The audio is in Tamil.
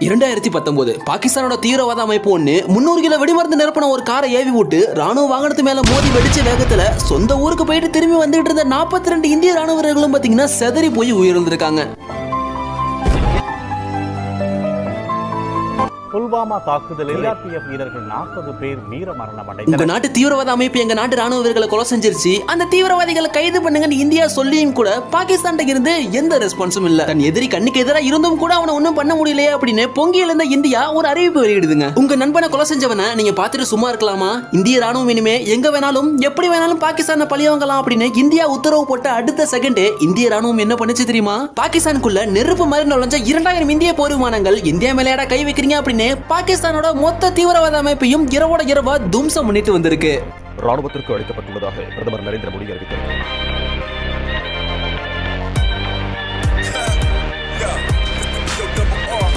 2019 பாகிஸ்தானோட தீவிரவாத அமைப்பு ஒண்ணு 300 கிலோ வெடிமருந்து நிரப்பின ஒரு காரை ஏவி விட்டு ராணுவ வாகனத்து மேல மோதி வெடிச்ச வேகத்துல சொந்த ஊருக்கு போயிட்டு திரும்பி வந்துட்டு இருந்த 42 இந்திய ராணுவ வீரர்களும் பாத்தீங்கன்னா செதறி போய் உயிரிழந்திருக்காங்க. புல்வாமா தாக்குதலில் சிஆர்பிஎஃப் வீரர்கள் 40 பேர் வீர மரணம் அடைந்தனர். உங்க நாட்டு தீவிரவாத அமைப்பு எங்க நாட்டு ராணுவ வீரர்களை கொலை செஞ்சிருச்சு, அந்த தீவிரவாதிகளை கைது பண்ணுங்கன்னு இந்தியா சொல்லியும் கூட பாகிஸ்தான் இருந்து எந்த ரெஸ்பான்ஸும் இல்ல. தன் எதிரி கண்ணுக்கு எதிராக இருந்தும் கூட அவனை ஒன்னும் பண்ண முடியலையே அப்படின்னு பொங்கி எழுந்த இந்தியா ஒரு அறிவிப்பு வெளியிடுதுங்க. உங்க நண்பனை கொலை செஞ்சவனை நீங்க பார்த்துட்டு சும்மா இருக்கலாமா? இந்திய ராணுவம் இனிமே எங்க வேணாலும் எப்படி வேணாலும் பாகிஸ்தானை பழிவாங்கலாம் அப்படின்னு இந்தியா உத்தரவு போட்ட அடுத்த செகண்டே இந்திய ராணுவம் என்ன பண்ணுச்சு தெரியுமா? பாகிஸ்தானுக்குள்ள நெருப்பு மாதிரி நுழைஞ்ச 2000 இந்திய போர் விமானங்கள் இந்தியா மேலேடா கை வைக்கிறீங்க அப்படின்னு பாகிஸ்தானோட மொத்த தீவிரவாத அமைப்பையும் இரவோட இரவா தும்சம் பண்ணிட்டு வந்திருக்கு. ராணுவத்திற்கு அளிக்கப்பட்டுள்ளதாக பிரதமர் நரேந்திர மோடி அறிவித்தார்.